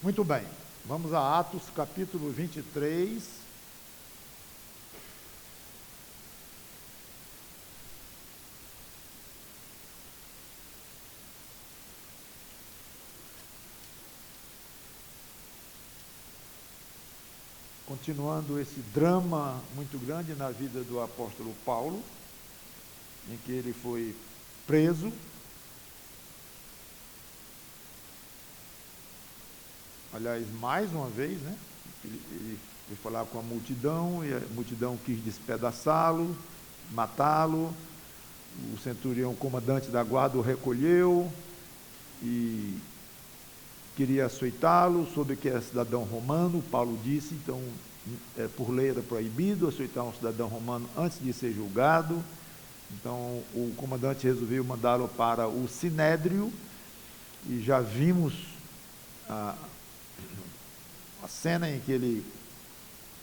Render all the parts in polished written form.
Muito bem, vamos a Atos capítulo 23. Continuando esse drama muito grande na vida do apóstolo Paulo, em que ele foi preso. Aliás, mais uma vez, né? Ele foi falar com a multidão, e a multidão quis despedaçá-lo, matá-lo. O centurião, comandante da guarda, o recolheu e queria açoitá-lo, soube que era cidadão romano. Paulo disse, então, por lei era proibido açoitar um cidadão romano antes de ser julgado. Então, o comandante resolveu mandá-lo para o Sinédrio, e já vimos a cena em que ele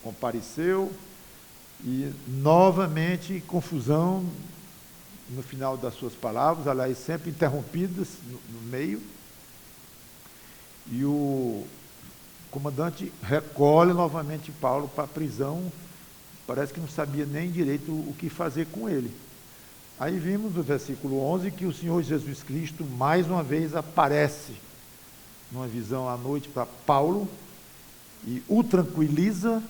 compareceu, e novamente confusão no final das suas palavras, aliás, sempre interrompidas no meio, e o comandante recolhe novamente Paulo para a prisão. Parece que não sabia nem direito o que fazer com ele. Aí vimos no versículo 11 que o Senhor Jesus Cristo mais uma vez aparece numa visão à noite para Paulo e o tranquiliza,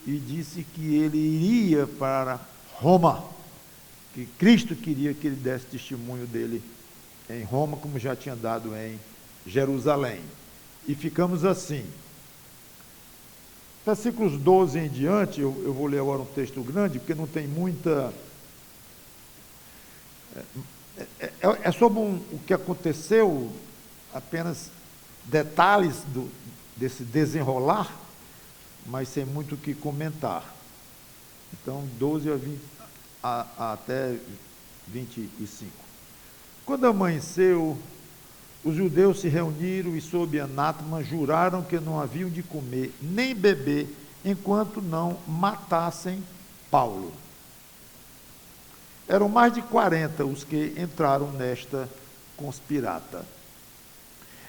e disse que ele iria para Roma, que Cristo queria que ele desse testemunho dele em Roma, como já tinha dado em Jerusalém. E ficamos assim. Versículos 12 em diante, eu vou ler agora um texto grande, porque não tem muita... É sobre o que aconteceu, apenas detalhes desse desenrolar, mas sem muito o que comentar. Então, 12 a 20, até 25. Quando amanheceu, os judeus se reuniram e, sob anátema, juraram que não haviam de comer nem beber enquanto não matassem Paulo. Eram mais de 40 os que entraram nesta conspirata.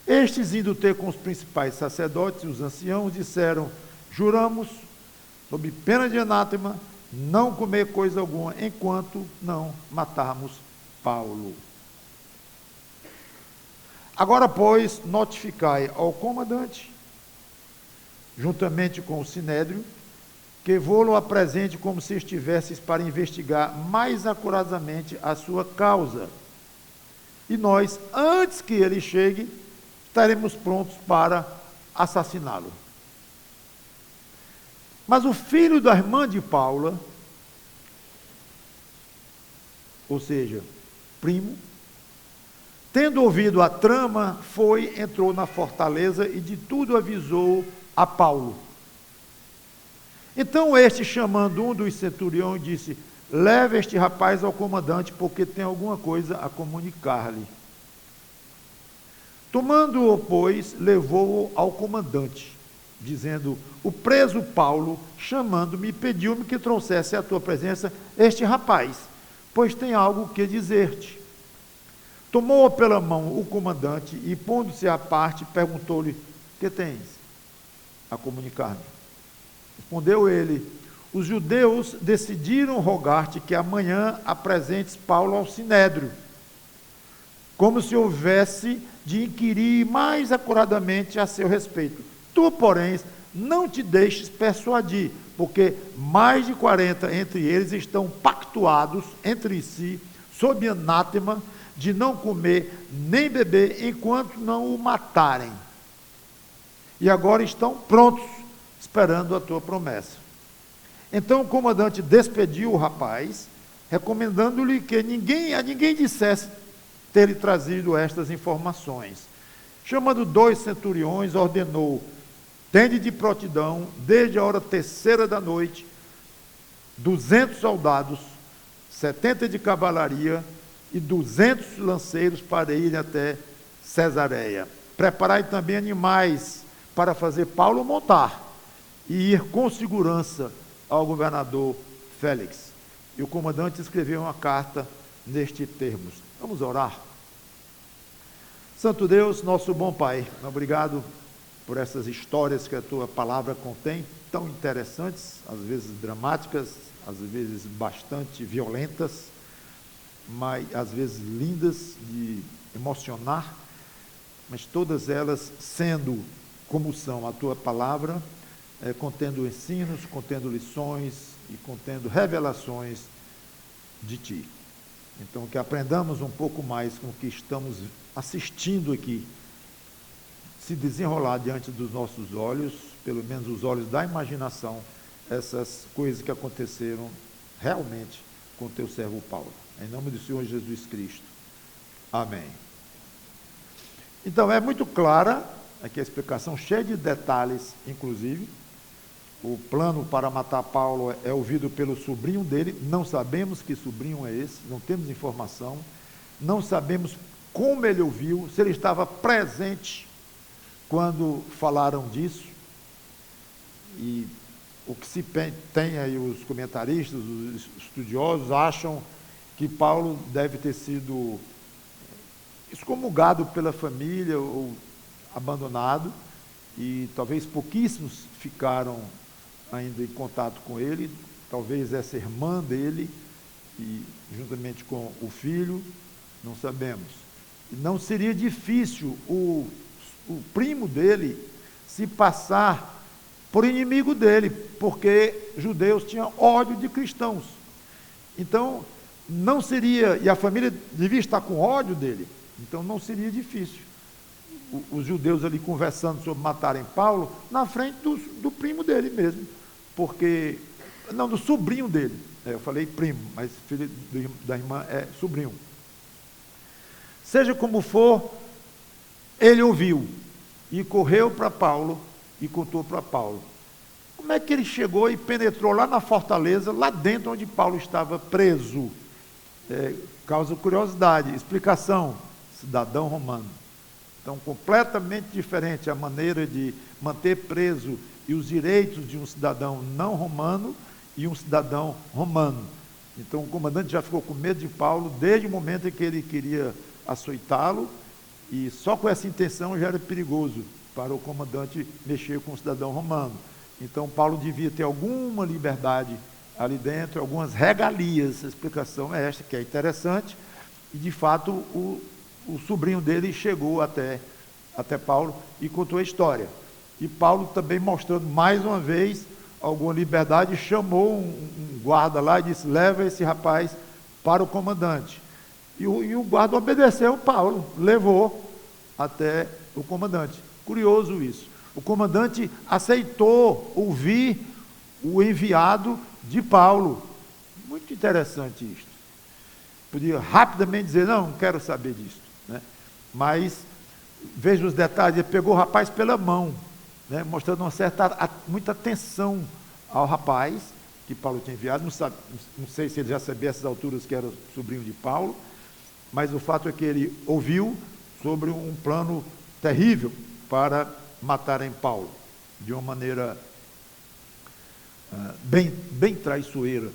Estes, indo ter com os principais sacerdotes e os anciãos, disseram: juramos, sob pena de anátema, não comer coisa alguma enquanto não matarmos Paulo. Agora, pois, notificai ao comandante, juntamente com o Sinédrio, que vô-lo apresente como se estivesses para investigar mais acuradamente a sua causa. E nós, antes que ele chegue, estaremos prontos para assassiná-lo. Mas o filho da irmã de Paula, ou seja, primo, tendo ouvido a trama, entrou na fortaleza e de tudo avisou a Paulo. Então este, chamando um dos centuriões, disse: leve este rapaz ao comandante, porque tem alguma coisa a comunicar-lhe. Tomando-o, pois, levou-o ao comandante, dizendo: o preso Paulo, chamando-me, pediu-me que trouxesse à tua presença este rapaz, pois tem algo que dizer-te. Tomou-o pela mão o comandante e, pondo-se à parte, perguntou-lhe: que tens a comunicar-me? Respondeu ele: os judeus decidiram rogar-te que amanhã apresentes Paulo ao Sinédrio, como se houvesse de inquirir mais acuradamente a seu respeito. Tu, porém, não te deixes persuadir, porque mais de 40 entre eles estão pactuados entre si, sob anátema, de não comer nem beber enquanto não o matarem. E agora estão prontos, esperando a tua promessa. Então o comandante despediu o rapaz, recomendando-lhe que a ninguém dissesse ter-lhe trazido estas informações. Chamando 2 centuriões, ordenou: tende de prontidão, desde a hora 3ª da noite, 200 soldados, 70 de cavalaria e 200 lanceiros para irem até Cesareia. Preparai também animais para fazer Paulo montar e ir com segurança ao governador Félix. E o comandante escreveu uma carta nestes termos. Vamos orar. Santo Deus, nosso bom Pai, obrigado por essas histórias que a tua palavra contém, tão interessantes, às vezes dramáticas, às vezes bastante violentas, mas às vezes lindas de emocionar, mas todas elas sendo como são a tua palavra, contendo ensinos, contendo lições e contendo revelações de ti. Então, que aprendamos um pouco mais com o que estamos assistindo aqui, se desenrolar diante dos nossos olhos, pelo menos os olhos da imaginação, essas coisas que aconteceram realmente com o teu servo Paulo. Em nome do Senhor Jesus Cristo. Amém. Então, é muito clara aqui a explicação, cheia de detalhes, inclusive. O plano para matar Paulo é ouvido pelo sobrinho dele, não sabemos que sobrinho é esse, não temos informação, não sabemos como ele ouviu, se ele estava presente quando falaram disso. E o que se tem aí, os comentaristas, os estudiosos, acham que Paulo deve ter sido excomungado pela família ou abandonado, e talvez pouquíssimos ficaram ainda em contato com ele, talvez essa irmã dele, e juntamente com o filho, não sabemos. Não seria difícil o primo dele se passar por inimigo dele, porque judeus tinham ódio de cristãos. Então, não seria, e a família devia estar com ódio dele, então não seria difícil os judeus ali conversando sobre matarem Paulo, na frente do primo dele mesmo, porque, não, do sobrinho dele, eu falei primo, mas filho da irmã é sobrinho. Seja como for, ele ouviu, e correu para Paulo, e contou para Paulo. Como é que ele chegou e penetrou lá na fortaleza, lá dentro onde Paulo estava preso? Causa curiosidade. Explicação: cidadão romano. Então, completamente diferente a maneira de manter preso e os direitos de um cidadão não romano e um cidadão romano. Então, o comandante já ficou com medo de Paulo desde o momento em que ele queria açoitá-lo, e só com essa intenção já era perigoso para o comandante mexer com o cidadão romano. Então, Paulo devia ter alguma liberdade ali dentro, algumas regalias. A explicação é esta, que é interessante, e de fato o sobrinho dele chegou até Paulo e contou a história. E Paulo também, mostrando mais uma vez alguma liberdade, chamou um guarda lá e disse: leva esse rapaz para o comandante. E o guarda obedeceu Paulo, levou até o comandante. Curioso isso. O comandante aceitou ouvir o enviado de Paulo. Muito interessante isto. Podia rapidamente dizer: não quero saber disso, né? Mas veja os detalhes. Ele pegou o rapaz pela mão, né? Mostrando muita atenção ao rapaz que Paulo tinha enviado. Não sei se ele já sabia a essas alturas que era sobrinho de Paulo, mas o fato é que ele ouviu sobre um plano terrível para matarem Paulo, de uma maneira bem traiçoeira.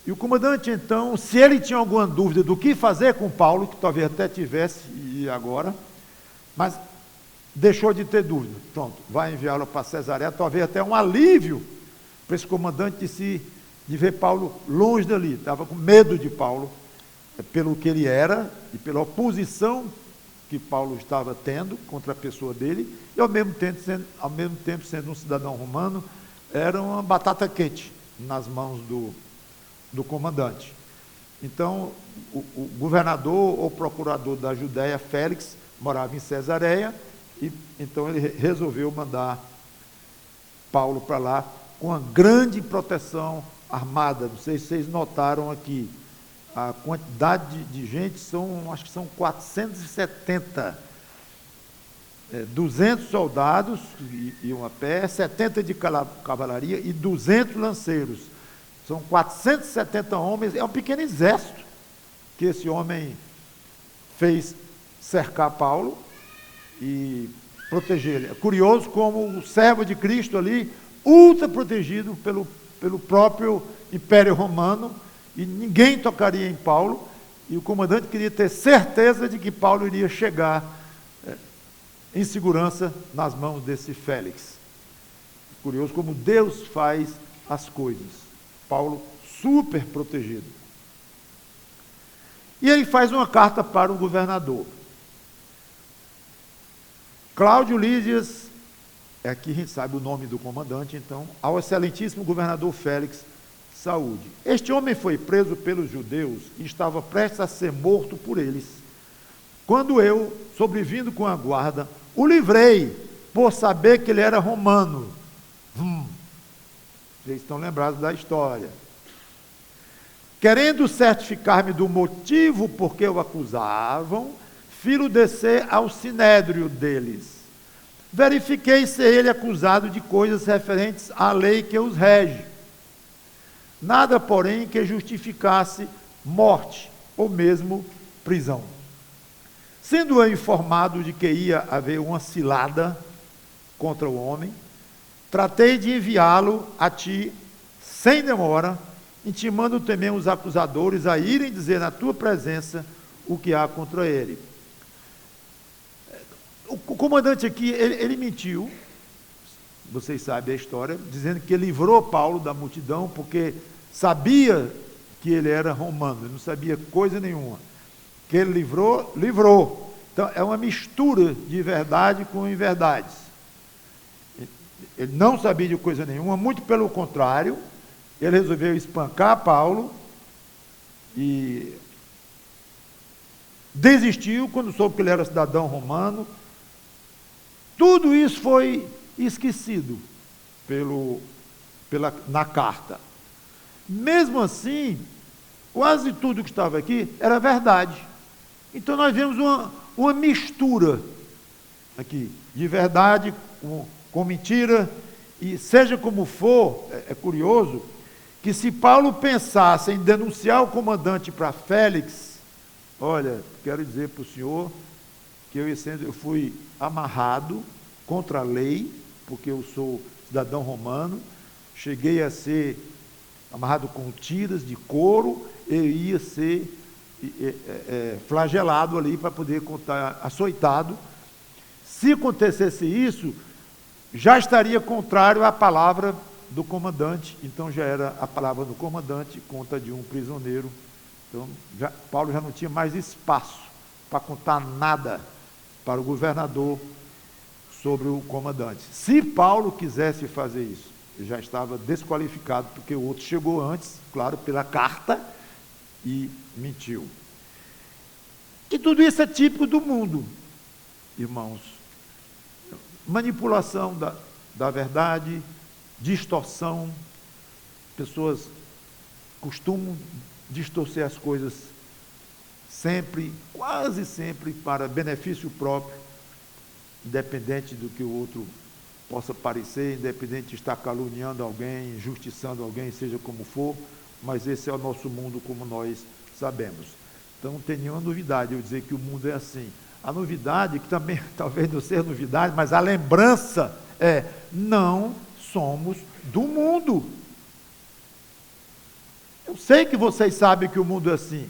E o comandante, então, se ele tinha alguma dúvida do que fazer com Paulo, que talvez até tivesse, e agora, mas deixou de ter dúvida. Pronto, vai enviá-lo para Cesareia, talvez até um alívio para esse comandante de ver Paulo longe dali. Estava com medo de Paulo, pelo que ele era, e pela oposição que Paulo estava tendo contra a pessoa dele, e ao mesmo tempo sendo um cidadão romano, era uma batata quente nas mãos do comandante. Então, o governador ou procurador da Judéia, Félix, morava em Cesareia, e então ele resolveu mandar Paulo para lá com uma grande proteção armada. Não sei se vocês notaram aqui, a quantidade de gente, acho que são 470, 200 soldados iam a pé, 70 de cavalaria e 200 lanceiros. São 470 homens, é um pequeno exército que esse homem fez cercar Paulo e proteger ele. É curioso como o servo de Cristo ali, ultra protegido pelo próprio Império Romano, e ninguém tocaria em Paulo, e o comandante queria ter certeza de que Paulo iria chegar em segurança nas mãos desse Félix. Curioso como Deus faz as coisas. Paulo super protegido. E ele faz uma carta para o governador. Cláudio Lísias, aqui a gente sabe o nome do comandante, então, ao excelentíssimo governador Félix, saúde. Este homem foi preso pelos judeus e estava prestes a ser morto por eles. Quando eu, sobrevindo com a guarda, o livrei, por saber que ele era romano. Vocês estão lembrados da história. Querendo certificar-me do motivo por que o acusavam, filo descer ao sinédrio deles. Verifiquei ser ele acusado de coisas referentes à lei que os rege. Nada, porém, que justificasse morte ou mesmo prisão. Sendo eu informado de que ia haver uma cilada contra o homem, tratei de enviá-lo a ti sem demora, intimando também os acusadores a irem dizer na tua presença o que há contra ele. O comandante aqui, ele mentiu, vocês sabem a história, dizendo que ele livrou Paulo da multidão, porque sabia que ele era romano, ele não sabia coisa nenhuma. Que ele livrou, livrou. Então, é uma mistura de verdade com inverdades. Ele não sabia de coisa nenhuma, muito pelo contrário, ele resolveu espancar Paulo e desistiu quando soube que ele era cidadão romano. Tudo isso foi esquecido na carta. Mesmo assim, quase tudo que estava aqui era verdade. Então nós vemos uma mistura aqui, de verdade com mentira, e seja como for, é curioso, que se Paulo pensasse em denunciar o comandante para Félix, olha, quero dizer para o senhor que eu fui amarrado contra a lei, porque eu sou cidadão romano, cheguei a ser amarrado com tiras de couro, eu ia ser flagelado ali para poder contar, açoitado. Se acontecesse isso, já estaria contrário à palavra do comandante, então já era a palavra do comandante contra de um prisioneiro. Então, Paulo já não tinha mais espaço para contar nada para o governador sobre o comandante. Se Paulo quisesse fazer isso, ele já estava desqualificado, porque o outro chegou antes, claro, pela carta, e mentiu. E tudo isso é típico do mundo, irmãos. Manipulação da verdade, distorção. Pessoas costumam distorcer as coisas sempre, quase sempre, para benefício próprio, independente do que o outro possa parecer, independente de estar caluniando alguém, injustiçando alguém, seja como for, mas esse é o nosso mundo como nós sabemos. Então não tem nenhuma novidade eu dizer que o mundo é assim. A novidade, que também talvez não seja novidade, mas a lembrança é, não somos do mundo. Eu sei que vocês sabem que o mundo é assim.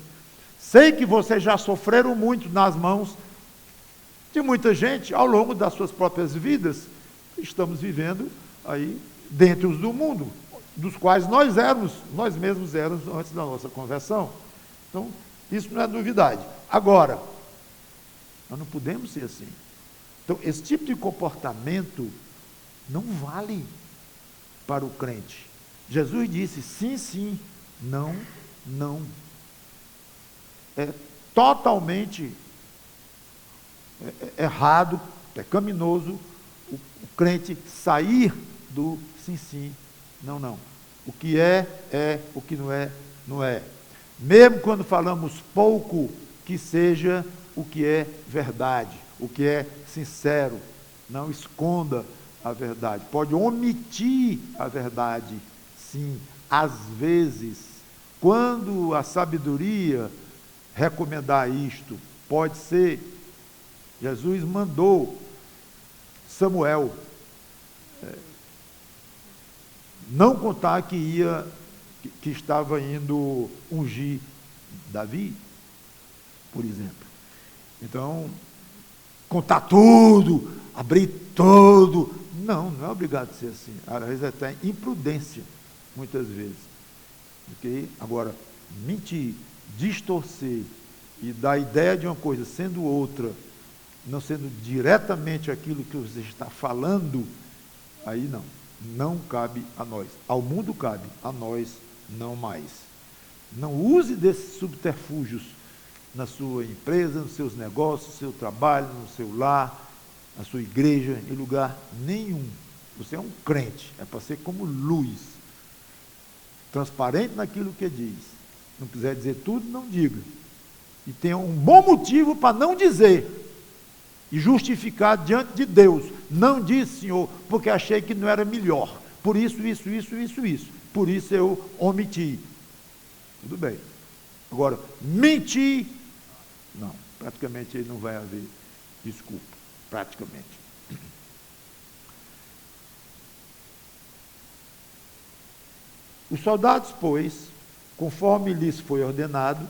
Sei que vocês já sofreram muito nas mãos de muita gente ao longo das suas próprias vidas. Estamos vivendo aí dentro do mundo, dos quais nós mesmos éramos antes da nossa conversão. Então, isso não é novidade. Agora, nós não podemos ser assim. Então, esse tipo de comportamento não vale para o crente. Jesus disse sim, sim, não, não. É totalmente errado, pecaminoso, o crente sair do sim, sim, não, não. O que é, o que não é, não é. Mesmo quando falamos pouco, que seja o que é verdade, o que é sincero. Não esconda a verdade. Pode omitir a verdade, sim. Às vezes, quando a sabedoria recomendar isto, pode ser, Jesus mandou Samuel não contar que estava indo ungir Davi, por exemplo. Então, contar tudo, abrir tudo. Não, não é obrigado a ser assim. Às vezes é até imprudência, muitas vezes. Okay? Agora, mentir, distorcer e dar ideia de uma coisa sendo outra, não sendo diretamente aquilo que você está falando, aí não cabe a nós. Ao mundo cabe, a nós não mais. Não use desses subterfúgios na sua empresa, nos seus negócios, no seu trabalho, no seu lar, na sua igreja, em lugar nenhum. Você é um crente, é para ser como luz, transparente naquilo que diz. Não quiser dizer tudo, não diga. E tenha um bom motivo para não dizer e justificar diante de Deus. Não disse, Senhor, porque achei que não era melhor. Por isso. Por isso eu omiti. Tudo bem. Agora, mentir, não. Praticamente aí não vai haver desculpa. Praticamente. Os soldados, pois, conforme lhes foi ordenado,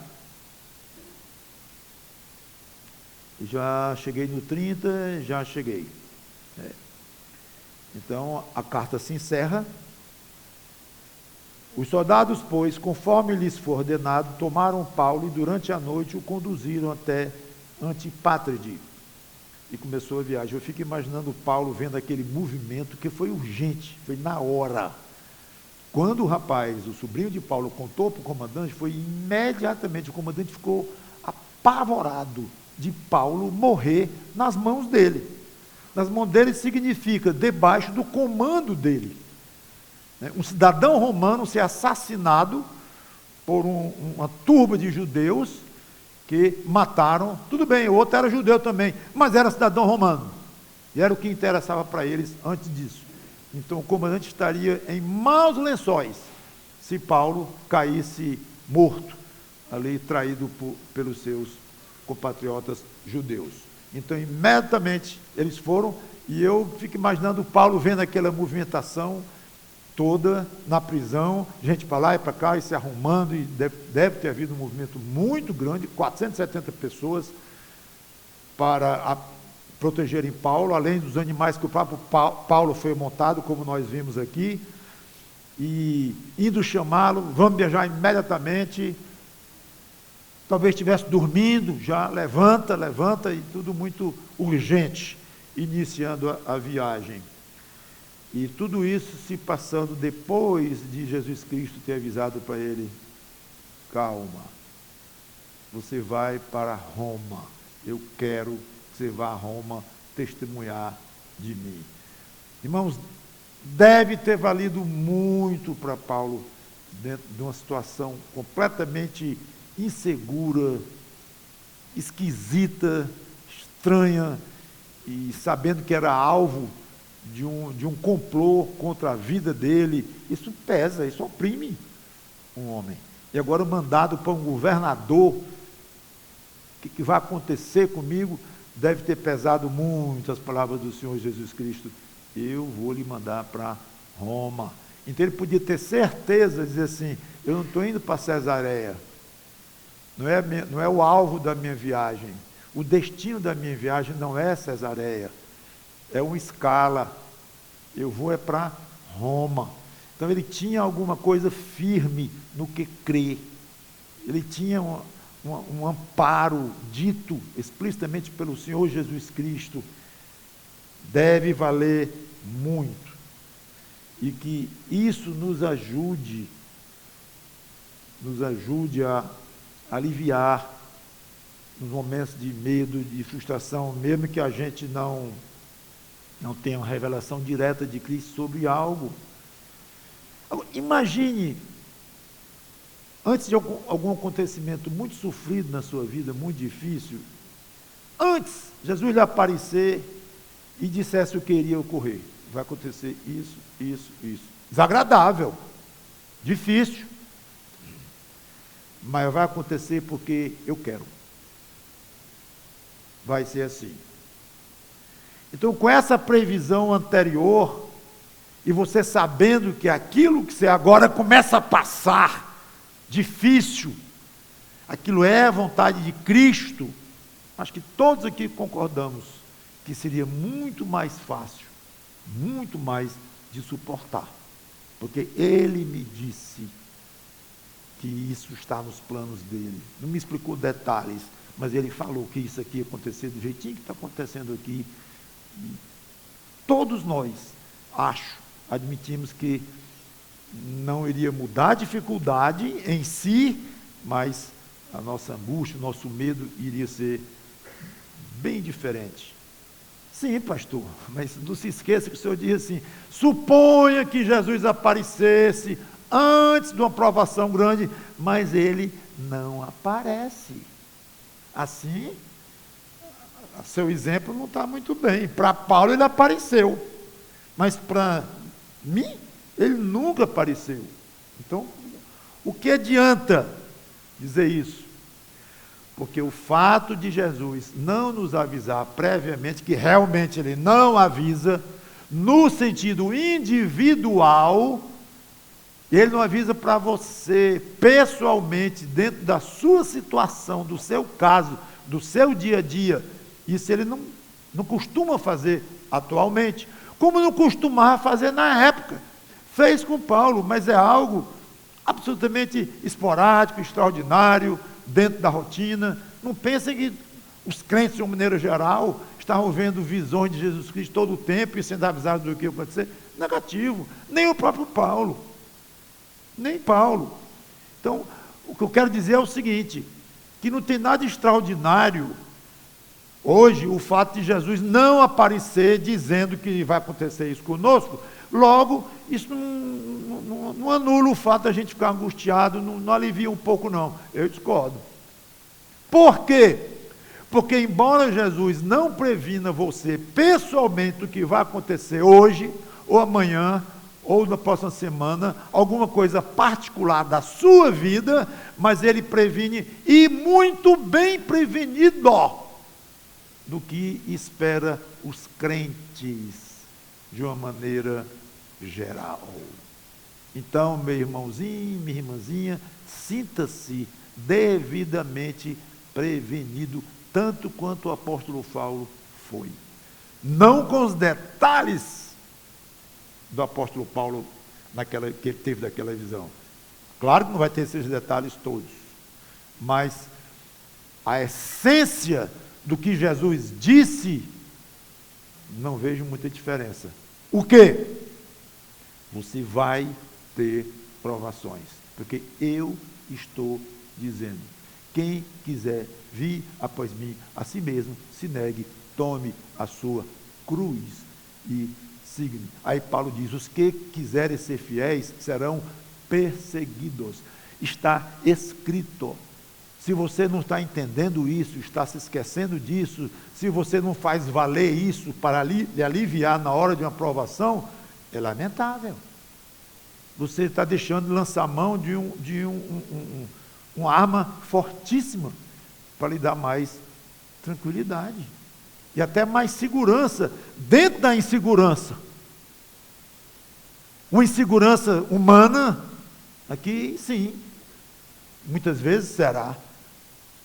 já cheguei no 30, já cheguei. Então, a carta se encerra. Os soldados, pois, conforme lhes foi ordenado, tomaram Paulo e durante a noite o conduziram até Antipátride. E começou a viagem. Eu fico imaginando Paulo vendo aquele movimento que foi urgente, foi na hora. Quando o rapaz, o sobrinho de Paulo, contou para o comandante, foi imediatamente, o comandante ficou apavorado de Paulo morrer nas mãos dele. Nas mãos dele significa debaixo do comando dele. Um cidadão romano ser assassinado por uma turba de judeus que mataram, tudo bem, o outro era judeu também, mas era cidadão romano. E era o que interessava para eles antes disso. Então o comandante estaria em maus lençóis se Paulo caísse morto, ali traído pelos seus compatriotas judeus. Então imediatamente eles foram, e eu fico imaginando Paulo vendo aquela movimentação toda na prisão, gente para lá e para cá, e se arrumando, e deve ter havido um movimento muito grande, 470 pessoas para protegerem Paulo, além dos animais que o próprio Paulo foi montado, como nós vimos aqui, e indo chamá-lo, vamos viajar imediatamente, talvez estivesse dormindo, já levanta, e tudo muito urgente, iniciando a viagem. E tudo isso se passando depois de Jesus Cristo ter avisado para ele: calma, você vai para Roma, eu quero que você vá a Roma testemunhar de mim. Irmãos, deve ter valido muito para Paulo, dentro de uma situação completamente insegura, esquisita, estranha, e sabendo que era alvo de um complô contra a vida dele. Isso pesa, isso oprime um homem. E agora mandado para um governador, o que vai acontecer comigo? Deve ter pesado muito as palavras do Senhor Jesus Cristo: eu vou lhe mandar para Roma. Então ele podia ter certeza, dizer assim: eu não estou indo para Cesareia, não é o alvo da minha viagem, o destino da minha viagem não é Cesareia, é uma escala, eu vou é para Roma. Então ele tinha alguma coisa firme no que crer, ele tinha um amparo dito explicitamente pelo Senhor Jesus Cristo. Deve valer muito, e que isso nos ajude a aliviar nos momentos de medo, de frustração, mesmo que a gente não tenha uma revelação direta de Cristo sobre algo. Agora, imagine, antes de algum acontecimento muito sofrido na sua vida, muito difícil, antes Jesus lhe aparecer e dissesse o que iria ocorrer: vai acontecer isso. Desagradável, difícil, mas vai acontecer porque eu quero. Vai ser assim. Então, com essa previsão anterior, e você sabendo que aquilo que você agora começa a passar, difícil, aquilo é a vontade de Cristo, acho que todos aqui concordamos que seria muito mais fácil, muito mais de suportar. Porque ele me disse que isso está nos planos dele. Não me explicou detalhes, mas ele falou que isso aqui ia acontecer do jeitinho que está acontecendo aqui. E todos nós, admitimos que não iria mudar a dificuldade em si, mas a nossa angústia, o nosso medo iria ser bem diferente. Sim, pastor, mas não se esqueça que o Senhor diz assim: suponha que Jesus aparecesse antes de uma provação grande, mas ele não aparece. Assim, seu exemplo não está muito bem. Para Paulo ele apareceu, mas para mim ele nunca apareceu. Então, o que adianta dizer isso? Porque o fato de Jesus não nos avisar previamente, que realmente ele não avisa, no sentido individual, ele não avisa para você, pessoalmente, dentro da sua situação, do seu caso, do seu dia a dia. Isso ele não costuma fazer atualmente, como não costumava fazer na época. Fez com Paulo, mas é algo absolutamente esporádico, extraordinário, dentro da rotina. Não pensem que os crentes, de uma maneira geral, estavam vendo visões de Jesus Cristo todo o tempo e sendo avisados do que ia acontecer. Negativo. Nem o próprio Paulo. Nem Paulo. Então, o que eu quero dizer é o seguinte, que não tem nada extraordinário hoje o fato de Jesus não aparecer dizendo que vai acontecer isso conosco. Logo, isso não anula o fato de a gente ficar angustiado, não alivia um pouco não. Eu discordo. Por quê? Porque embora Jesus não previna você pessoalmente do que vai acontecer hoje, ou amanhã, ou na próxima semana, alguma coisa particular da sua vida, mas ele previne, e muito bem prevenido, do que espera os crentes, de uma maneira geral. Então, meu irmãozinho, minha irmãzinha, sinta-se devidamente prevenido, tanto quanto o apóstolo Paulo foi. Não com os detalhes do apóstolo Paulo que ele teve daquela visão. Claro que não vai ter esses detalhes todos, mas a essência do que Jesus disse, não vejo muita diferença. O quê? Você vai ter provações, porque eu estou dizendo: quem quiser vir após mim, a si mesmo se negue, tome a sua cruz e siga-me. Aí Paulo diz: os que quiserem ser fiéis serão perseguidos. Está escrito. Se você não está entendendo isso, está se esquecendo disso, se você não faz valer isso para lhe aliviar na hora de uma provação, é lamentável. Você está deixando de lançar mão de uma arma fortíssima para lhe dar mais tranquilidade e até mais segurança dentro da insegurança. Uma insegurança humana, aqui sim, muitas vezes será.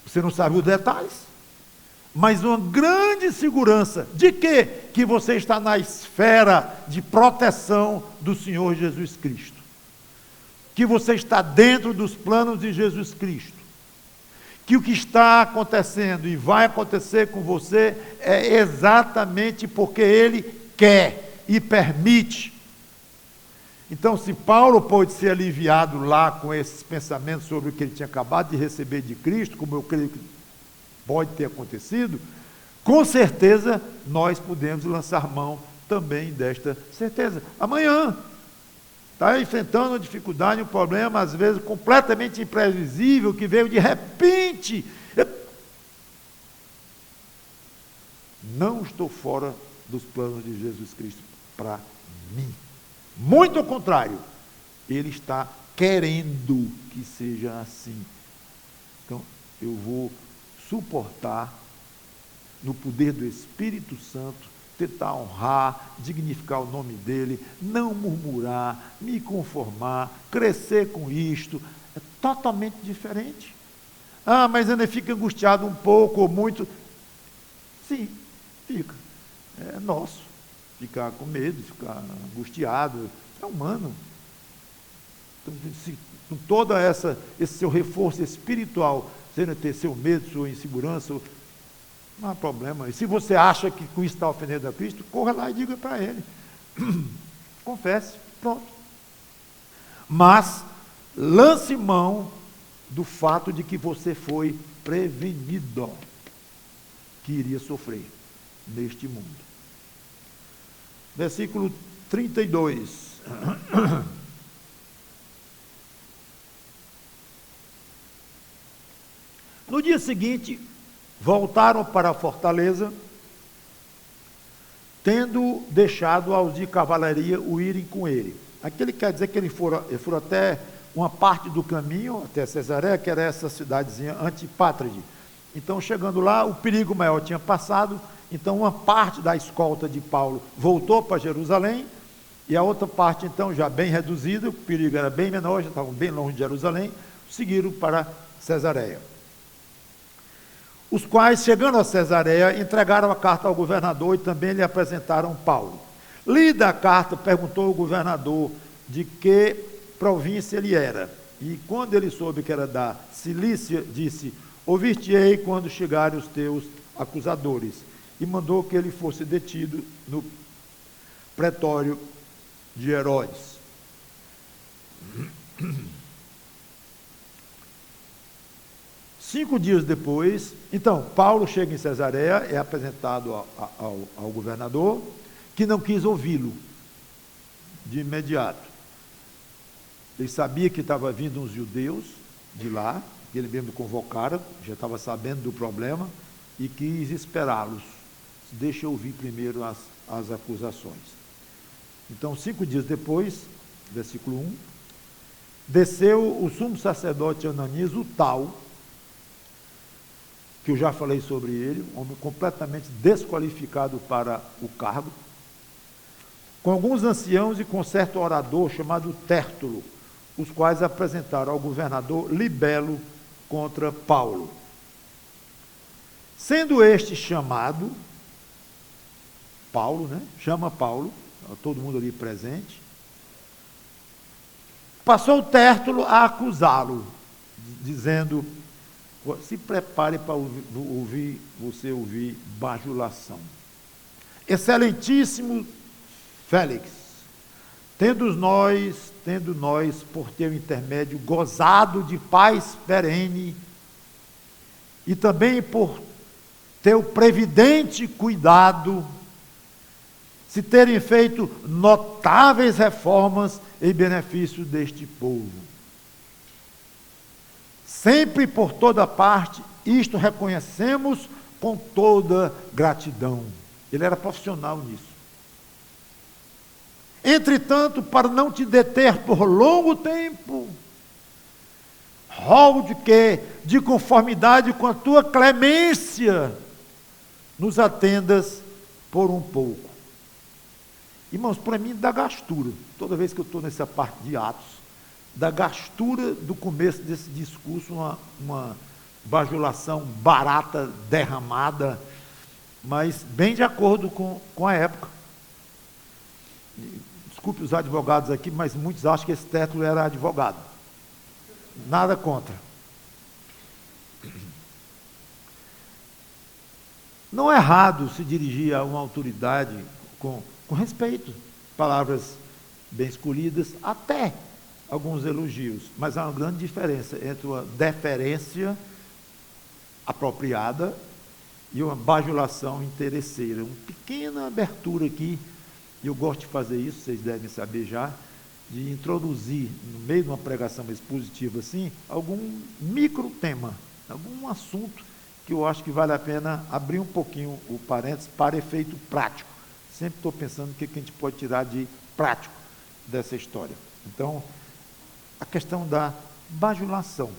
Você não sabe os detalhes, mas uma grande segurança de quê? Que você está na esfera de proteção do Senhor Jesus Cristo, que você está dentro dos planos de Jesus Cristo, que o que está acontecendo e vai acontecer com você é exatamente porque Ele quer e permite. Então, se Paulo pôde ser aliviado lá com esses pensamentos sobre o que ele tinha acabado de receber de Cristo, como eu creio que pode ter acontecido, com certeza nós podemos lançar mão também desta certeza. Amanhã, está enfrentando uma dificuldade, um problema, às vezes completamente imprevisível, que veio de repente. Não estou fora dos planos de Jesus Cristo para mim. Muito ao contrário, Ele está querendo que seja assim. Então, eu vou suportar, no poder do Espírito Santo, tentar honrar, dignificar o nome dEle, não murmurar, me conformar, crescer com isto. É totalmente diferente. Ah, mas ainda fica angustiado um pouco ou muito. Sim, fica. É nosso. Ficar com medo, ficar angustiado, é humano. Então, com toda esse seu reforço espiritual, você ter seu medo, sua insegurança, não há problema. E se você acha que com isso está ofendendo a Cristo, corra lá e diga para Ele. Confesse, pronto. Mas lance mão do fato de que você foi prevenido que iria sofrer neste mundo. Versículo 32. No dia seguinte, voltaram para a fortaleza, tendo deixado aos de cavalaria o irem com ele. Aqui ele quer dizer que eles foram até uma parte do caminho, até Cesareia, que era essa cidadezinha Antipátride. Então, chegando lá, o perigo maior tinha passado, então uma parte da escolta de Paulo voltou para Jerusalém, e a outra parte, então, já bem reduzida, o perigo era bem menor, já estavam bem longe de Jerusalém, seguiram para Cesareia. Os quais, chegando a Cesareia, entregaram a carta ao governador e também lhe apresentaram Paulo. Lida a carta, perguntou o governador de que província ele era. E quando ele soube que era da Cilícia, disse: ouvir-te-ei quando chegarem os teus acusadores. E mandou que ele fosse detido no pretório de Herodes. Cinco dias depois, então, Paulo chega em Cesareia, é apresentado ao governador, que não quis ouvi-lo de imediato. Ele sabia que estava vindo uns judeus de lá, que ele mesmo convocara, já estava sabendo do problema, e quis esperá-los. Deixa eu ouvir primeiro as acusações. Então, 5 dias depois, versículo 1, desceu o sumo sacerdote Ananias, o tal, que eu já falei sobre ele, um homem completamente desqualificado para o cargo, com alguns anciãos e com certo orador chamado Tértulo, os quais apresentaram ao governador libelo contra Paulo. Sendo este chamado, Paulo, chama Paulo, todo mundo ali presente, passou o Tértulo a acusá-lo, dizendo: se prepare para você ouvir bajulação. Excelentíssimo Félix, tendo nós, por teu intermédio, gozado de paz perene, e também por teu previdente cuidado, se terem feito notáveis reformas em benefício deste povo. Sempre por toda parte, isto reconhecemos com toda gratidão. Ele era profissional nisso. Entretanto, para não te deter por longo tempo, rogo-te que, de conformidade com a tua clemência, nos atendas por um pouco. Irmãos, para mim dá gastura, toda vez que eu estou nessa parte de Atos, da gastura do começo desse discurso, uma bajulação barata, derramada, mas bem de acordo com a época. Desculpe os advogados aqui, mas muitos acham que esse Tértulo era advogado. Nada contra. Não é errado se dirigir a uma autoridade com respeito, palavras bem escolhidas, até alguns elogios, mas há uma grande diferença entre uma deferência apropriada e uma bajulação interesseira. Uma pequena abertura aqui, e eu gosto de fazer isso, vocês devem saber já, de introduzir, no meio de uma pregação expositiva assim, algum micro tema, algum assunto que eu acho que vale a pena abrir um pouquinho o parênteses para efeito prático. Sempre estou pensando o que a gente pode tirar de prático dessa história. Então, a questão da bajulação.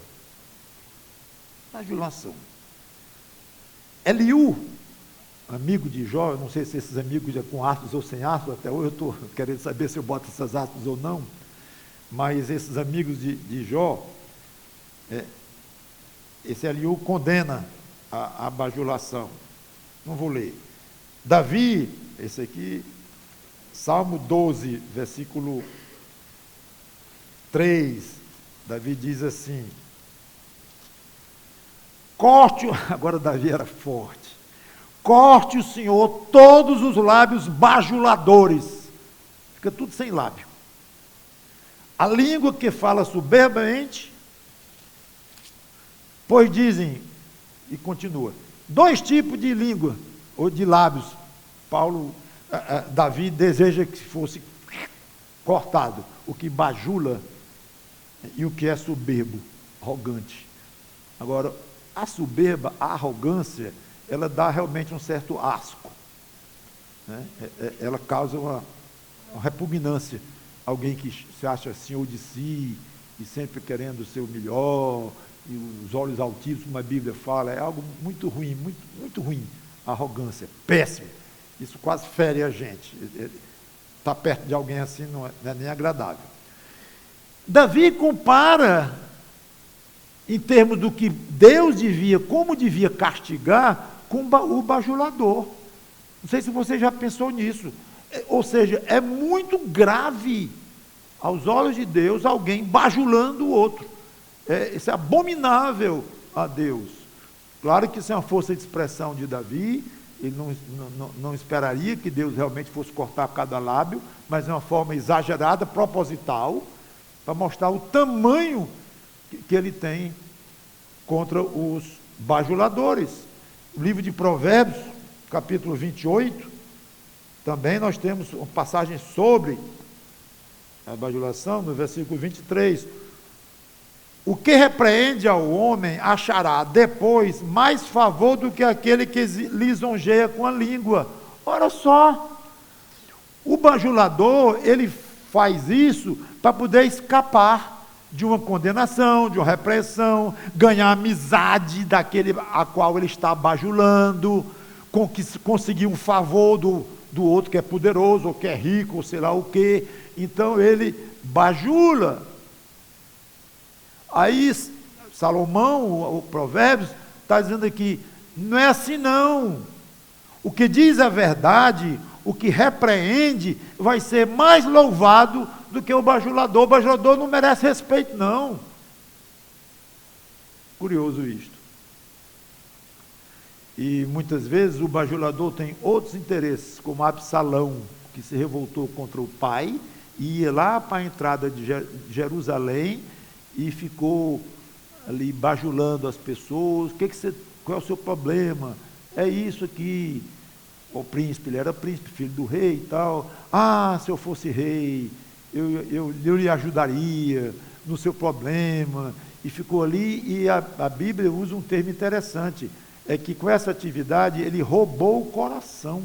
Bajulação. Eliú, amigo de Jó, eu não sei se esses amigos é com aspas ou sem aspas, até hoje eu estou querendo saber se eu boto essas aspas ou não, mas esses amigos de Jó, esse Eliú condena a bajulação. Não vou ler. Davi esse aqui, Salmo 12, versículo 3, Davi diz assim, corte, agora Davi era forte, corte o Senhor todos os lábios bajuladores, fica tudo sem lábio, a língua que fala soberbamente, pois dizem, e continua, 2 tipos de língua, ou de lábios, Davi deseja que fosse cortado, o que bajula e o que é soberbo, arrogante. Agora, a soberba, a arrogância, ela dá realmente um certo asco, né? Ela causa uma repugnância, alguém que se acha senhor de si, e sempre querendo ser o melhor, e os olhos altivos, como a Bíblia fala, é algo muito ruim, muito, muito ruim, a arrogância, péssimo, isso quase fere a gente, estar perto de alguém assim não é nem agradável. Davi compara, em termos do que Deus devia, como devia castigar, com o bajulador. Não sei se você já pensou nisso. Ou seja, é muito grave, aos olhos de Deus, alguém bajulando o outro. Isso é abominável a Deus. Claro que isso é uma força de expressão de Davi, ele não esperaria que Deus realmente fosse cortar cada lábio, mas é uma forma exagerada, proposital, para mostrar o tamanho que ele tem contra os bajuladores. O livro de Provérbios, capítulo 28, também nós temos uma passagem sobre a bajulação, no versículo 23. O que repreende ao homem achará depois mais favor do que aquele que lisonjeia com a língua. Ora só, o bajulador, ele faz isso para poder escapar de uma condenação, de uma repressão, ganhar a amizade daquele a qual ele está bajulando, conseguir um favor do outro que é poderoso, ou que é rico, ou sei lá o quê. Então ele bajula. Aí Salomão, o Provérbios, está dizendo aqui, não é assim não. O que diz a verdade, o que repreende, vai ser mais louvado do que o bajulador. O bajulador não merece respeito, não. Curioso isto. E muitas vezes o bajulador tem outros interesses, como Absalão, que se revoltou contra o pai, e ia lá para a entrada de Jerusalém, e ficou ali bajulando as pessoas, qual é o seu problema? É isso aqui. O príncipe, ele era príncipe, filho do rei e tal. Se eu fosse rei, eu lhe ajudaria no seu problema. E ficou ali, e a Bíblia usa um termo interessante, é que com essa atividade ele roubou o coração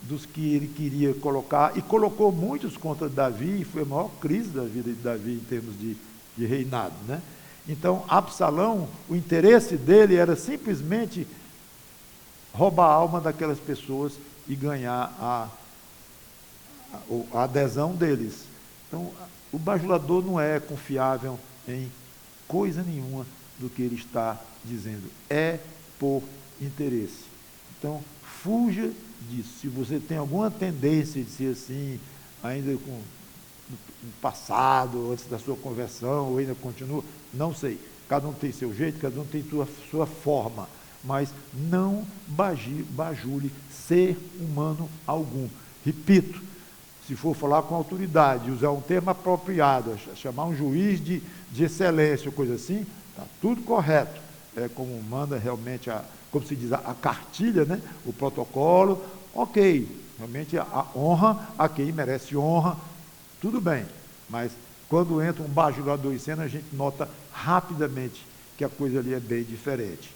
dos que ele queria colocar, e colocou muitos contra Davi, e foi a maior crise da vida de Davi em termos de reinado, né? Então, Absalão, o interesse dele era simplesmente roubar a alma daquelas pessoas e ganhar a adesão deles. Então, o bajulador não é confiável em coisa nenhuma do que ele está dizendo, é por interesse. Então, fuja disso. Se você tem alguma tendência de ser assim, ainda no passado, antes da sua conversão, ou ainda continua, não sei. Cada um tem seu jeito, cada um tem sua forma, mas não bajule ser humano algum. Repito, se for falar com autoridade, usar um termo apropriado, chamar um juiz de excelência, ou coisa assim, está tudo correto. É como manda realmente, como se diz, a cartilha, né? O protocolo, ok, realmente a honra a quem merece honra, tudo bem, mas quando entra um bajulador em cena, a gente nota rapidamente que a coisa ali é bem diferente.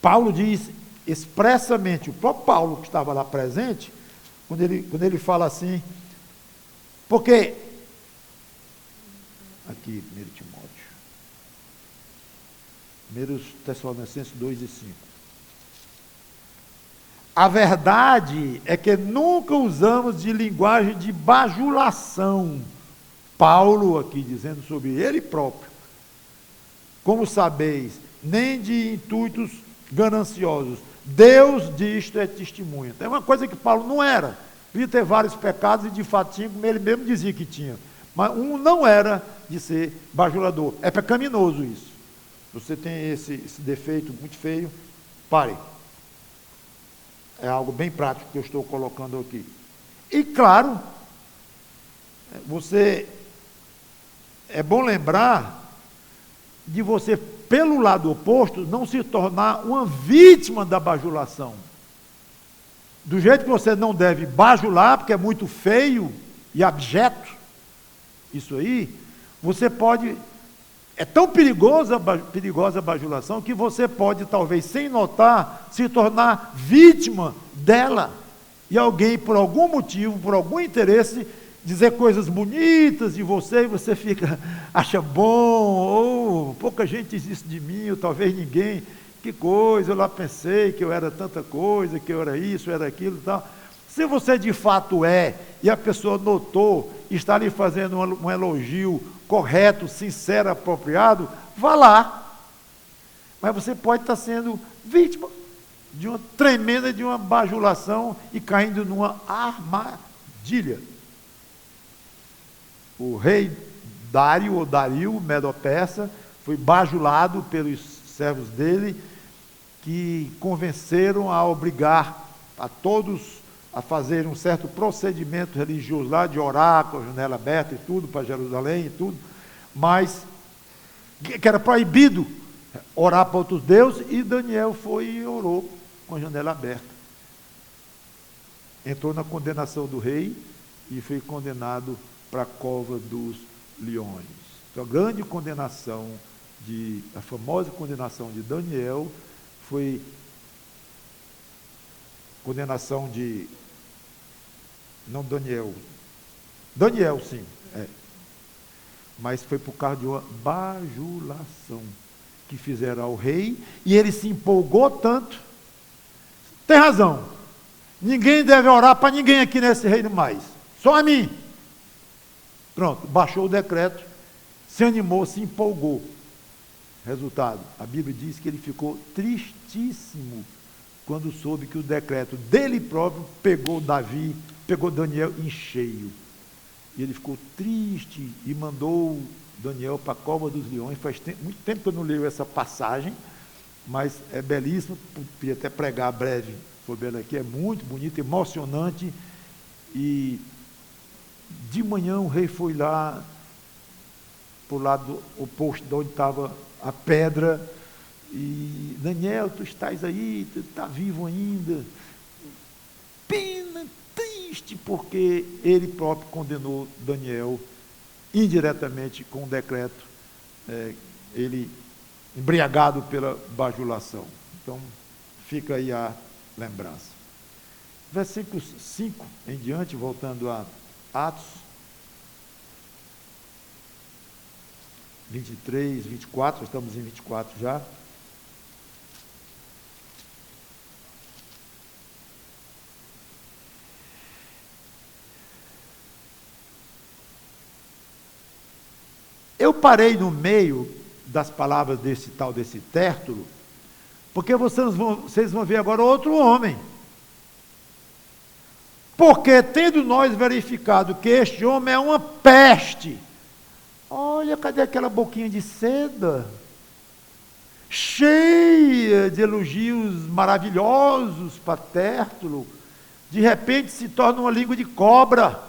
Paulo diz expressamente, o próprio Paulo que estava lá presente, quando ele fala assim, porque, aqui, 1 Timóteo, 1 Tessalonicenses 2 e 5. A verdade é que nunca usamos de linguagem de bajulação. Paulo aqui dizendo sobre ele próprio. Como sabeis, nem de intuitos gananciosos, Deus disto é testemunha. Tem uma coisa que Paulo não era. Podia ter vários pecados e de fato tinha, como ele mesmo dizia que tinha. Mas um não era de ser bajulador. É pecaminoso isso. Você tem esse defeito muito feio, pare. É algo bem prático que eu estou colocando aqui. E claro, é bom lembrar de você, pelo lado oposto, não se tornar uma vítima da bajulação. Do jeito que você não deve bajular, porque é muito feio e abjeto, isso aí, você pode... É tão perigosa a bajulação que você pode, talvez, sem notar, se tornar vítima dela. E alguém, por algum motivo, por algum interesse, dizer coisas bonitas de você, e você acha bom, pouca gente diz isso de mim, ou talvez ninguém, que coisa, eu lá pensei que eu era tanta coisa, que eu era isso, eu era aquilo e tal. Se você de fato e a pessoa notou, está lhe fazendo um elogio correto, sincero, apropriado, vá lá. Mas você pode estar sendo vítima de uma tremenda, de uma bajulação e caindo numa armadilha. O rei Dário, ou Dario, Medo-Persa, foi bajulado pelos servos dele, que convenceram a obrigar a todos a fazer um certo procedimento religioso lá, de orar com a janela aberta e tudo, para Jerusalém e tudo, mas que era proibido orar para outros deuses, e Daniel foi e orou com a janela aberta. Entrou na condenação do rei e foi condenado para a cova dos leões. Então, a grande condenação, a famosa condenação de Daniel, foi condenação de... Não Daniel sim, mas foi por causa de uma bajulação que fizeram ao rei, e ele se empolgou tanto. Tem razão, ninguém deve orar para ninguém aqui nesse reino mais, só a mim. Pronto, baixou o decreto, se animou, se empolgou. Resultado, a Bíblia diz que ele ficou tristíssimo quando soube que o decreto dele próprio pegou Daniel em cheio. E ele ficou triste e mandou Daniel para a cova dos leões. Faz muito tempo que eu não leio essa passagem, mas é belíssimo, podia até pregar breve sobre ela aqui, é muito bonito, emocionante. E de manhã o rei foi lá, para o lado oposto de onde estava a pedra, e Daniel, tu estás aí, tu estás vivo ainda. Pena, triste, porque ele próprio condenou Daniel indiretamente com um decreto, ele embriagado pela bajulação. Então, fica aí a lembrança. Versículos 5 em diante, voltando a Atos 23, 24, estamos em 24 já. Eu parei no meio das palavras desse Tértulo, porque vocês vão ver agora outro homem. Porque tendo nós verificado que este homem é uma peste, olha, cadê aquela boquinha de seda? Cheia de elogios maravilhosos para Tértulo, de repente se torna uma língua de cobra.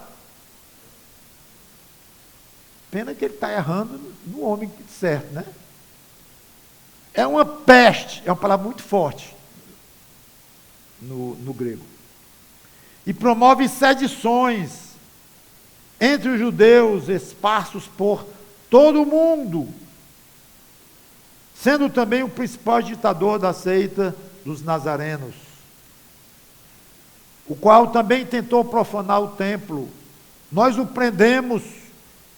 Pena que ele está errando no homem certo, né? É uma peste, é uma palavra muito forte no grego. E promove sedições entre os judeus esparsos por todo o mundo, sendo também o principal ditador da seita dos nazarenos, o qual também tentou profanar o templo. Nós o prendemos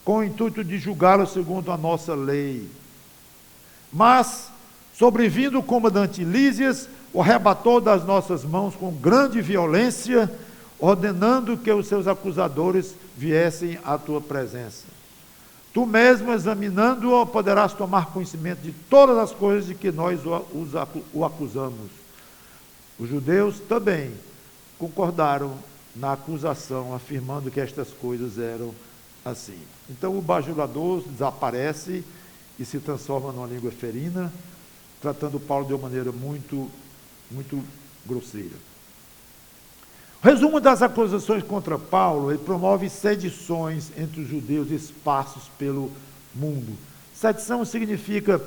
com o intuito de julgá-lo segundo a nossa lei. Mas, sobrevindo o comandante Lísias, o arrebatou das nossas mãos com grande violência, ordenando que os seus acusadores viessem à tua presença. Tu mesmo, examinando-o, poderás tomar conhecimento de todas as coisas de que nós o acusamos. Os judeus também concordaram na acusação, afirmando que estas coisas eram assim. Então o bajulador desaparece e se transforma numa língua ferina, tratando Paulo de uma maneira muito grosseira. O resumo das acusações contra Paulo: ele promove sedições entre os judeus esparsos pelo mundo. Sedição significa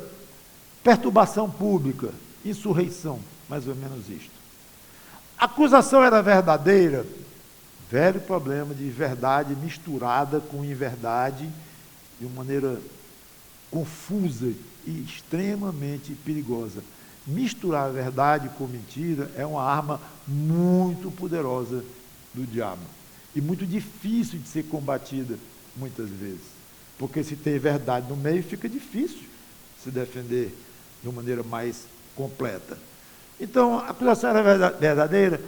perturbação pública, insurreição, mais ou menos isto. A acusação era verdadeira, velho problema de verdade misturada com inverdade, de uma maneira confusa e extremamente perigosa. Misturar a verdade com mentira é uma arma muito poderosa do diabo e muito difícil de ser combatida muitas vezes, porque se tem verdade no meio, fica difícil se defender de uma maneira mais completa. Então, a acusação era verdadeira?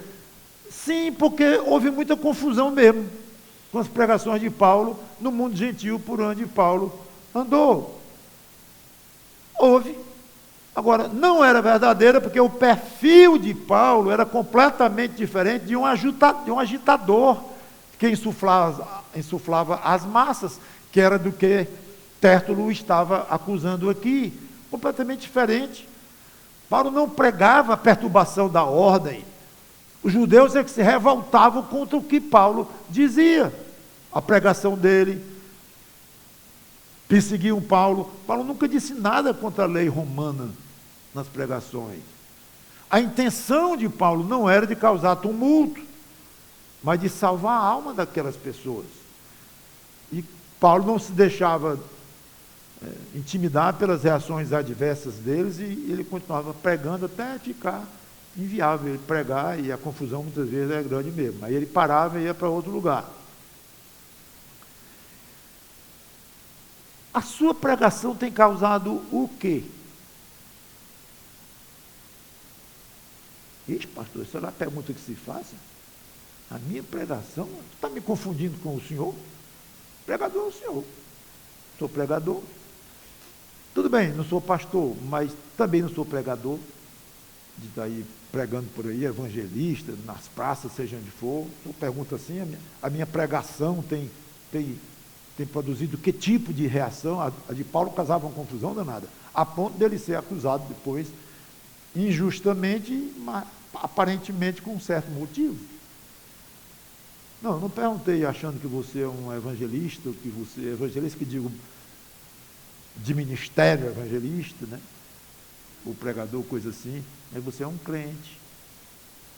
Sim, porque houve muita confusão mesmo com as pregações de Paulo no mundo gentil por onde Paulo andou. Houve. Agora, não era verdadeira porque o perfil de Paulo era completamente diferente de um agitador que insuflava as massas, que era do que Tértulo estava acusando aqui. Completamente diferente. Paulo não pregava a perturbação da ordem. Os judeus é que se revoltavam contra o que Paulo dizia. A pregação dele, perseguiam Paulo. Paulo nunca disse nada contra a lei romana nas pregações. A intenção de Paulo não era de causar tumulto, mas de salvar a alma daquelas pessoas. E Paulo não se deixava intimidar pelas reações adversas deles, e ele continuava pregando até ficar inviável ele pregar, e a confusão muitas vezes é grande mesmo. Aí ele parava e ia para outro lugar. A sua pregação tem causado o quê? Ixi, pastor, essa é a pergunta que se faz. A minha pregação está me confundindo com o senhor? Pregador é o senhor. Sou pregador. Tudo bem, não sou pastor, mas também não sou pregador, de estar aí pregando por aí, evangelista, nas praças, seja onde for. Eu pergunto assim, a minha pregação tem produzido que tipo de reação? A de Paulo causava uma confusão danada, a ponto dele ser acusado depois, injustamente, mas aparentemente com um certo motivo. Não perguntei achando que você é um evangelista, que você é evangelista, que digo, de ministério evangelista, né? O pregador, coisa assim, mas você é um crente.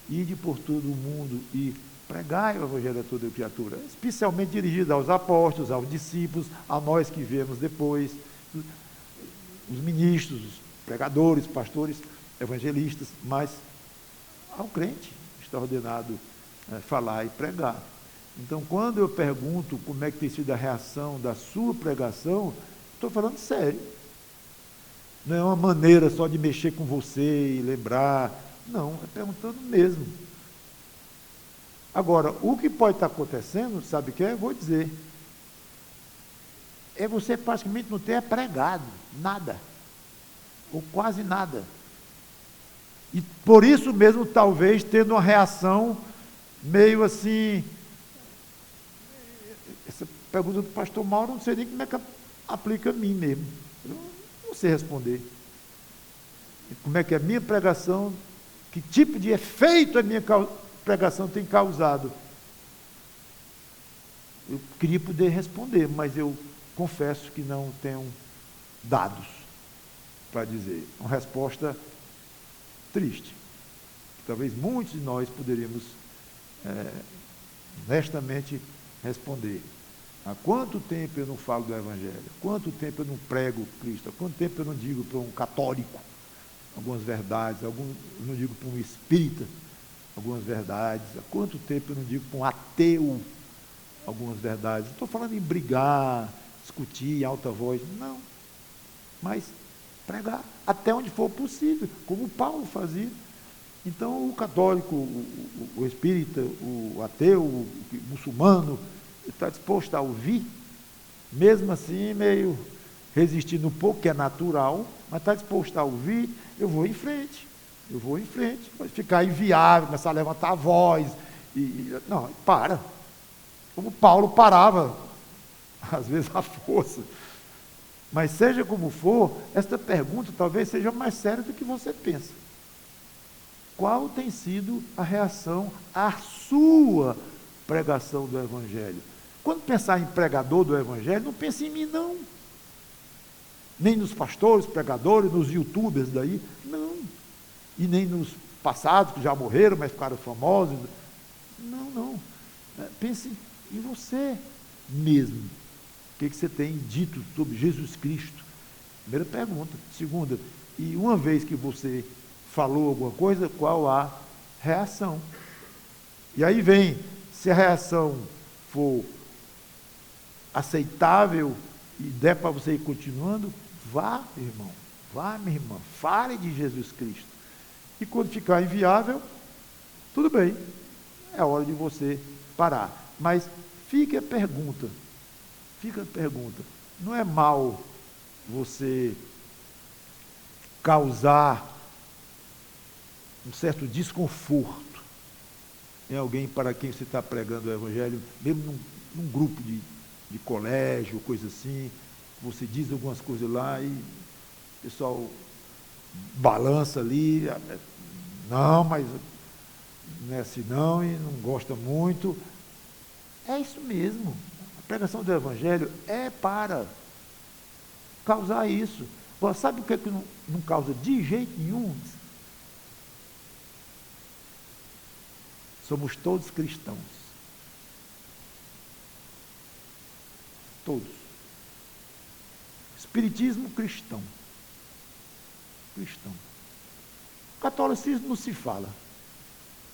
Ide por todo o mundo e pregai o evangelho a toda criatura, especialmente dirigido aos apóstolos, aos discípulos, a nós que viemos depois, os ministros, os pregadores, pastores, evangelistas, mas ao crente está ordenado falar e pregar. Então, quando eu pergunto como é que tem sido a reação da sua pregação, estou falando sério. Não é uma maneira só de mexer com você e lembrar. Não, é perguntando mesmo. Agora, o que pode estar acontecendo, sabe o que é? Eu vou dizer. É você praticamente não ter pregado nada. Ou quase nada. E por isso mesmo, talvez, tendo uma reação meio assim. Essa pergunta do pastor Mauro, não sei nem como é que aplica a mim mesmo. Eu não sei responder. Como é que a minha pregação, que tipo de efeito a minha pregação tem causado? Eu queria poder responder, mas eu confesso que não tenho dados para dizer. Uma resposta triste. Talvez muitos de nós poderíamos honestamente responder. Há quanto tempo eu não falo do Evangelho? Há quanto tempo eu não prego Cristo? Há quanto tempo eu não digo para um católico algumas verdades? Eu não digo para um espírita algumas verdades? Há quanto tempo eu não digo para um ateu algumas verdades? Não estou falando em brigar, discutir em alta voz, não. Mas pregar até onde for possível, como Paulo fazia. Então, o católico, o espírita, o ateu, o muçulmano, está disposto a ouvir, mesmo assim, meio resistindo um pouco, que é natural, mas está disposto a ouvir, eu vou em frente. Eu vou em frente, vai ficar inviável, começar a levantar a voz, não, para. Como Paulo parava, às vezes à força. Mas seja como for, esta pergunta talvez seja mais séria do que você pensa. Qual tem sido a reação à sua pregação do Evangelho? Quando pensar em pregador do Evangelho, não pense em mim, não. Nem nos pastores, pregadores, nos youtubers daí, não. E nem nos passados que já morreram, mas ficaram famosos. Não. Pense em você mesmo. O que você tem dito sobre Jesus Cristo? Primeira pergunta. Segunda, e uma vez que você falou alguma coisa, qual a reação? E aí vem, se a reação for aceitável e der para você ir continuando, vá, irmão, vá, minha irmã, fale de Jesus Cristo. E quando ficar inviável, tudo bem, é hora de você parar. Mas fica a pergunta, não é mal você causar um certo desconforto em alguém para quem você está pregando o Evangelho, mesmo num grupo de colégio, coisa assim, você diz algumas coisas lá e o pessoal balança ali, não, mas não é assim não, e não gosta muito. É isso mesmo. A pregação do Evangelho é para causar isso. Agora, sabe o que é que não causa de jeito nenhum? Somos todos cristãos. Todos. Espiritismo cristão. Cristão. Catolicismo não se fala.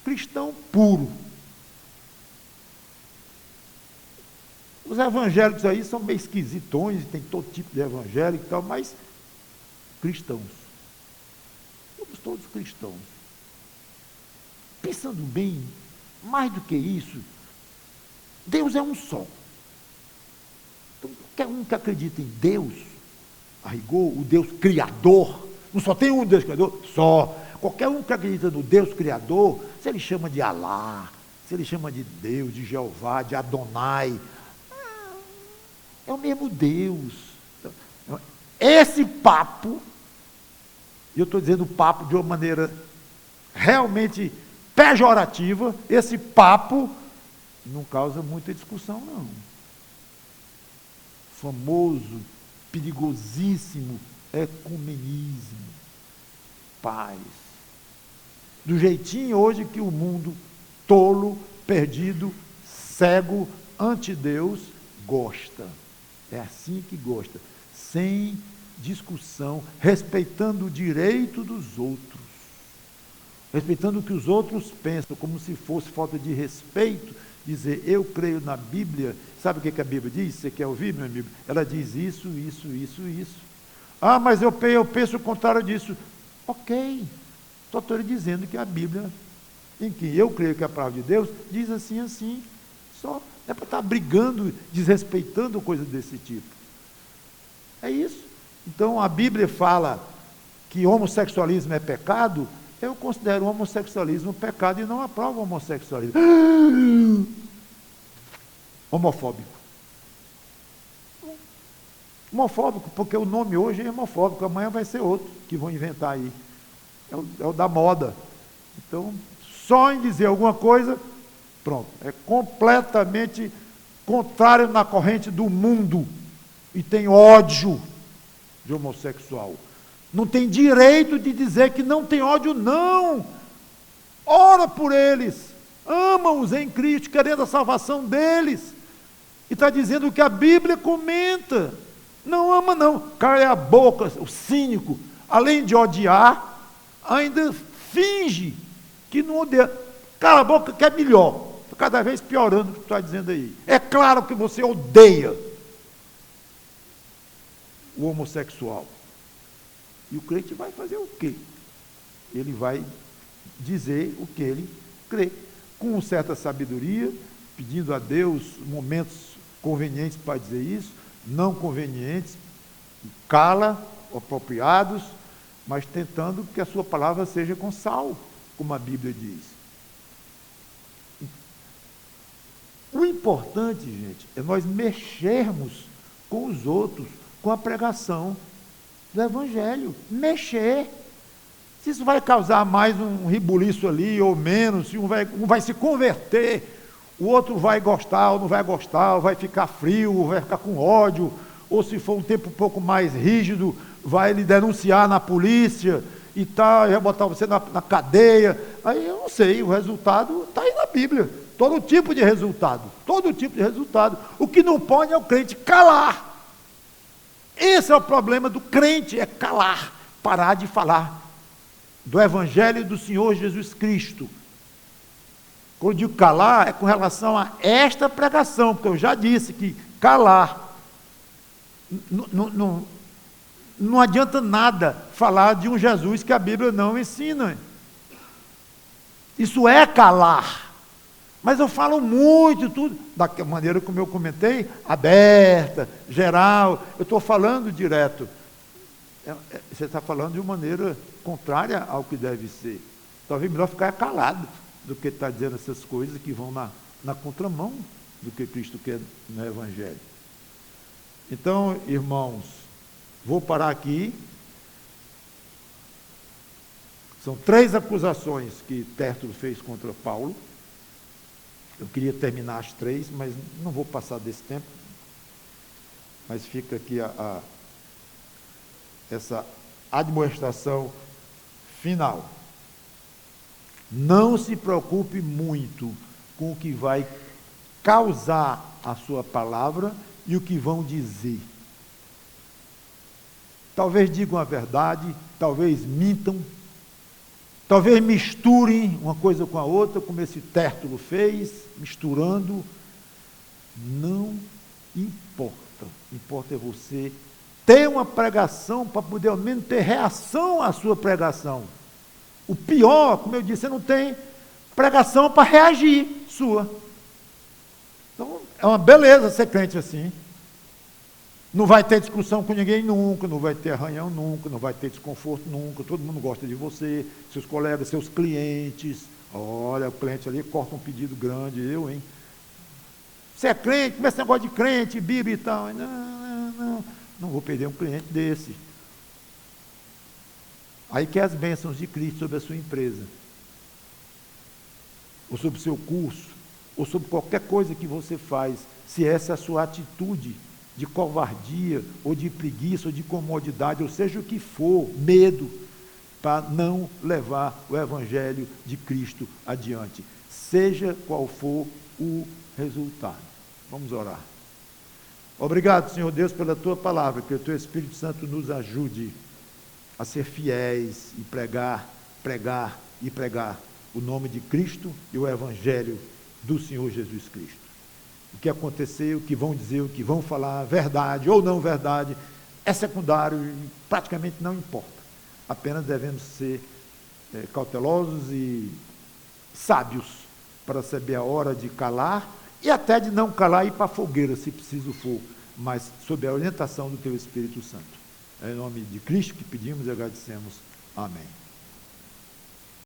Cristão puro. Os evangélicos aí são meio esquisitões, tem todo tipo de evangélico e tal, mas cristãos. Somos todos cristãos. Pensando bem, mais do que isso, Deus é um só. Então, qualquer um que acredita em Deus, a rigor, o Deus Criador, não só tem um Deus Criador, só. Qualquer um que acredita no Deus Criador, se ele chama de Alá, se ele chama de Deus, de Jeová, de Adonai, é o mesmo Deus. Esse papo, e eu estou dizendo papo de uma maneira realmente pejorativa, esse papo não causa muita discussão, não. Famoso, perigosíssimo ecumenismo. Paz. Do jeitinho hoje que o mundo tolo, perdido, cego, anti-Deus, gosta. É assim que gosta. Sem discussão, respeitando o direito dos outros. Respeitando o que os outros pensam, como se fosse falta de respeito, dizer, eu creio na Bíblia. Sabe o que a Bíblia diz? Você quer ouvir, meu amigo? Ela diz isso. Ah, mas eu penso o contrário disso. Ok, só estou lhe dizendo que a Bíblia, em que eu creio que é a palavra de Deus, diz assim. Só, não é para estar brigando, desrespeitando coisa desse tipo. É isso. Então a Bíblia fala que homossexualismo é pecado, eu considero o homossexualismo um pecado e não aprovo o homossexualismo. Homofóbico. Homofóbico, porque o nome hoje é homofóbico, amanhã vai ser outro que vão inventar aí. É o da moda. Então, só em dizer alguma coisa, pronto, é completamente contrário na corrente do mundo e tem ódio de homossexual. Não tem direito de dizer que não tem ódio, não. Ora por eles, ama-os em Cristo, querendo a salvação deles. E está dizendo o que a Bíblia comenta. Não ama, não. Cala a boca, o cínico, além de odiar, ainda finge que não odeia. Cala a boca que é melhor. Está cada vez piorando o que tu está dizendo aí. É claro que você odeia o homossexual. E o crente vai fazer o quê? Ele vai dizer o que ele crê. Com certa sabedoria, pedindo a Deus momentos convenientes para dizer isso, não convenientes, cala, apropriados, mas tentando que a sua palavra seja com sal, como a Bíblia diz. O importante, gente, é nós mexermos com os outros, com a pregação do Evangelho. Mexer. Se isso vai causar mais um rebuliço ali, ou menos, se um vai se converter, o outro vai gostar ou não vai gostar, ou vai ficar frio, ou vai ficar com ódio, ou se for um tempo um pouco mais rígido, vai lhe denunciar na polícia e tal, vai botar você na cadeia. Aí eu não sei, o resultado está aí na Bíblia. Todo tipo de resultado. O que não pode é o crente calar. Esse é o problema do crente, é calar, parar de falar do Evangelho do Senhor Jesus Cristo. Quando eu digo calar, é com relação a esta pregação, porque eu já disse que calar, não adianta nada falar de um Jesus que a Bíblia não ensina. Isso é calar. Mas eu falo muito, tudo, da maneira como eu comentei, aberta, geral, eu estou falando direto. Você está falando de uma maneira contrária ao que deve ser. Talvez melhor ficar calado do que estar dizendo essas coisas que vão na contramão do que Cristo quer no Evangelho. Então, irmãos, vou parar aqui. São 3 acusações que Tértulo fez contra Paulo. Eu queria terminar as 3, mas não vou passar desse tempo. Mas fica aqui essa admoestação final. Não se preocupe muito com o que vai causar a sua palavra e o que vão dizer. Talvez digam a verdade, talvez mintam, talvez misturem uma coisa com a outra, como esse Tértulo fez, misturando. Não importa. Importa é você ter uma pregação para poder ao menos ter reação à sua pregação. O pior, como eu disse, você não tem pregação para reagir sua. Então, é uma beleza ser crente assim. Não vai ter discussão com ninguém nunca, não vai ter arranhão nunca, não vai ter desconforto nunca, todo mundo gosta de você, seus colegas, seus clientes. Olha, o cliente ali corta um pedido grande, hein? Você é crente, começa esse negócio de crente, Bíblia e tal. Não vou perder um cliente desse. Aí quer as bênçãos de Cristo sobre a sua empresa, ou sobre o seu curso, ou sobre qualquer coisa que você faz, se essa é a sua atitude de covardia, ou de preguiça, ou de comodidade, ou seja o que for, medo, para não levar o Evangelho de Cristo adiante, seja qual for o resultado. Vamos orar. Obrigado, Senhor Deus, pela Tua palavra, que o Teu Espírito Santo nos ajude a ser fiéis e pregar o nome de Cristo e o Evangelho do Senhor Jesus Cristo. O que aconteceu, o que vão dizer, o que vão falar, verdade ou não verdade, é secundário e praticamente não importa. Apenas devemos ser cautelosos e sábios para saber a hora de calar e até de não calar e ir para a fogueira, se preciso for, mas sob a orientação do Teu Espírito Santo. É em nome de Cristo que pedimos e agradecemos. Amém.